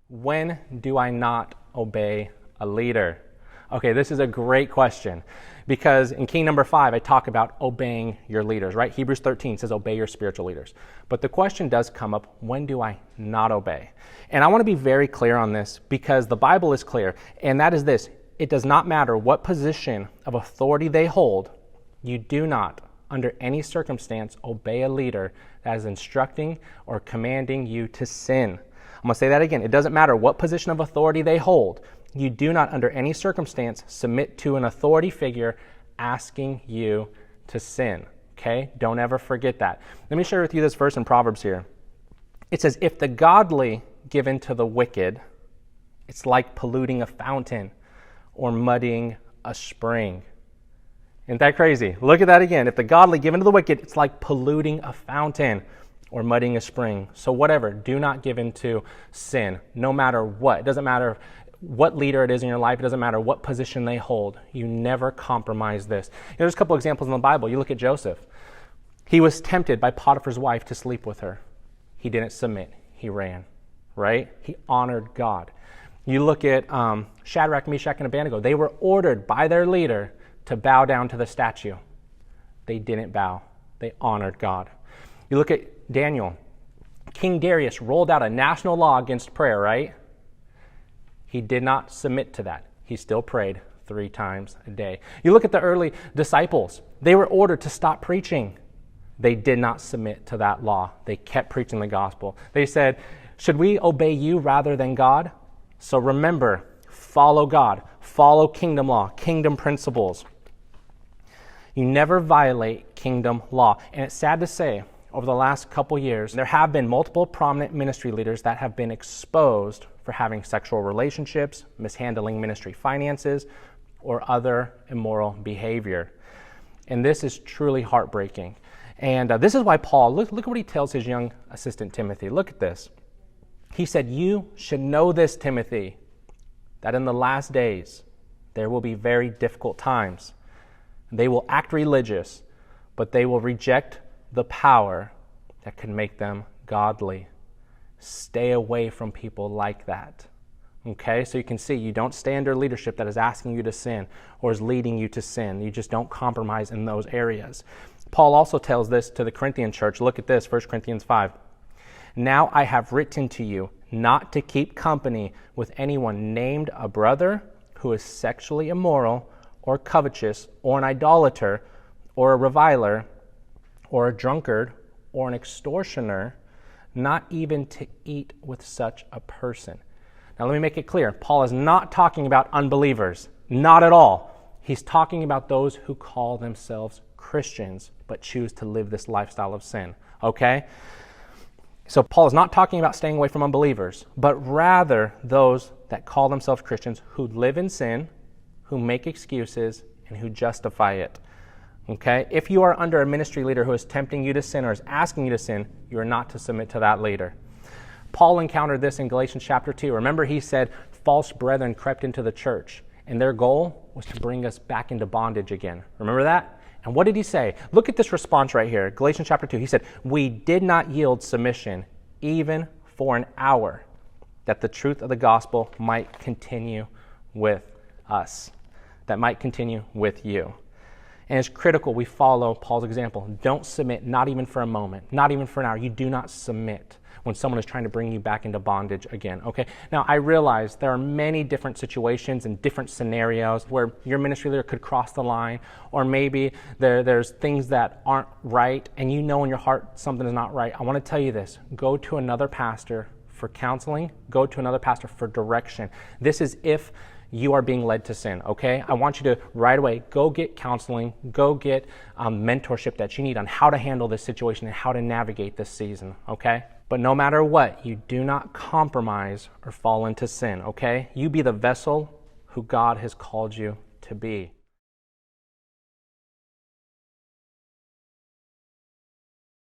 When do I not obey a leader? Okay, this is a great question because in key number 5, I talk about obeying your leaders, right? Hebrews 13 says obey your spiritual leaders. But the question does come up, when do I not obey? And I want to be very clear on this because the Bible is clear, and that is this: it does not matter what position of authority they hold, you do not, under any circumstance, obey a leader that is instructing or commanding you to sin. I'm going to say that again. It doesn't matter what position of authority they hold. You do not, under any circumstance, submit to an authority figure asking you to sin. Okay? Don't ever forget that. Let me share with you this verse in Proverbs here. It says, if the godly give in to the wicked, it's like polluting a fountain or muddying a spring. Isn't that crazy? Look at that again. If the godly give in to the wicked, it's like polluting a fountain or muddying a spring. So whatever, do not give in to sin, no matter what. It doesn't matter what leader it is in your life. It doesn't matter what position they hold. You never compromise this. There's a couple examples in the Bible. You look at Joseph. He was tempted by Potiphar's wife to sleep with her. He didn't submit. He ran, right? He honored God. You look at Shadrach, Meshach, and Abednego. They were ordered by their leader to bow down to the statue. They didn't bow. They honored God. You look at Daniel. King Darius rolled out a national law against prayer, right? He did not submit to that. He still prayed 3 times a day. You look at the early disciples. They were ordered to stop preaching. They did not submit to that law. They kept preaching the gospel. They said, should we obey you rather than God? So remember, follow God. Follow kingdom law, kingdom principles. You never violate kingdom law. And it's sad to say, over the last couple years, there have been multiple prominent ministry leaders that have been exposed for having sexual relationships, mishandling ministry finances, or other immoral behavior. And this is truly heartbreaking. And this is why Paul, look at what he tells his young assistant Timothy. Look at this. He said, you should know this, Timothy, that in the last days there will be very difficult times. They will act religious, but they will reject the power that can make them godly. Stay away from people like that. Okay, so you can see you don't stay under leadership that is asking you to sin or is leading you to sin. You just don't compromise in those areas. Paul also tells this to the Corinthian church. Look at this, 1 Corinthians 5. Now I have written to you not to keep company with anyone named a brother who is sexually immoral or covetous or an idolater or a reviler or a drunkard or an extortioner, not even to eat with such a person. Now let me make it clear. Paul is not talking about unbelievers. Not at all. He's talking about those who call themselves Christians but choose to live this lifestyle of sin. Okay? So Paul is not talking about staying away from unbelievers, but rather those that call themselves Christians who live in sin, who make excuses, and who justify it. Okay? If you are under a ministry leader who is tempting you to sin or is asking you to sin, you are not to submit to that leader. Paul encountered this in Galatians chapter 2. Remember, he said false brethren crept into the church, and their goal was to bring us back into bondage again. Remember that? And what did he say? Look at this response right here. Galatians chapter 2. He said, we did not yield submission even for an hour, that the truth of the gospel might continue with us, that might continue with you. And it's critical we follow Paul's example. Don't submit, not even for a moment, not even for an hour. You do not submit when someone is trying to bring you back into bondage again, okay? Now, I realize there are many different situations and different scenarios where your ministry leader could cross the line, or maybe there's things that aren't right, and you know in your heart something is not right. I want to tell you this. Go to another pastor for counseling. Go to another pastor for direction. This is if you are being led to sin, okay? I want you to right away go get counseling, go get mentorship that you need on how to handle this situation and how to navigate this season, okay? But no matter what, you do not compromise or fall into sin, okay? You be the vessel who God has called you to be.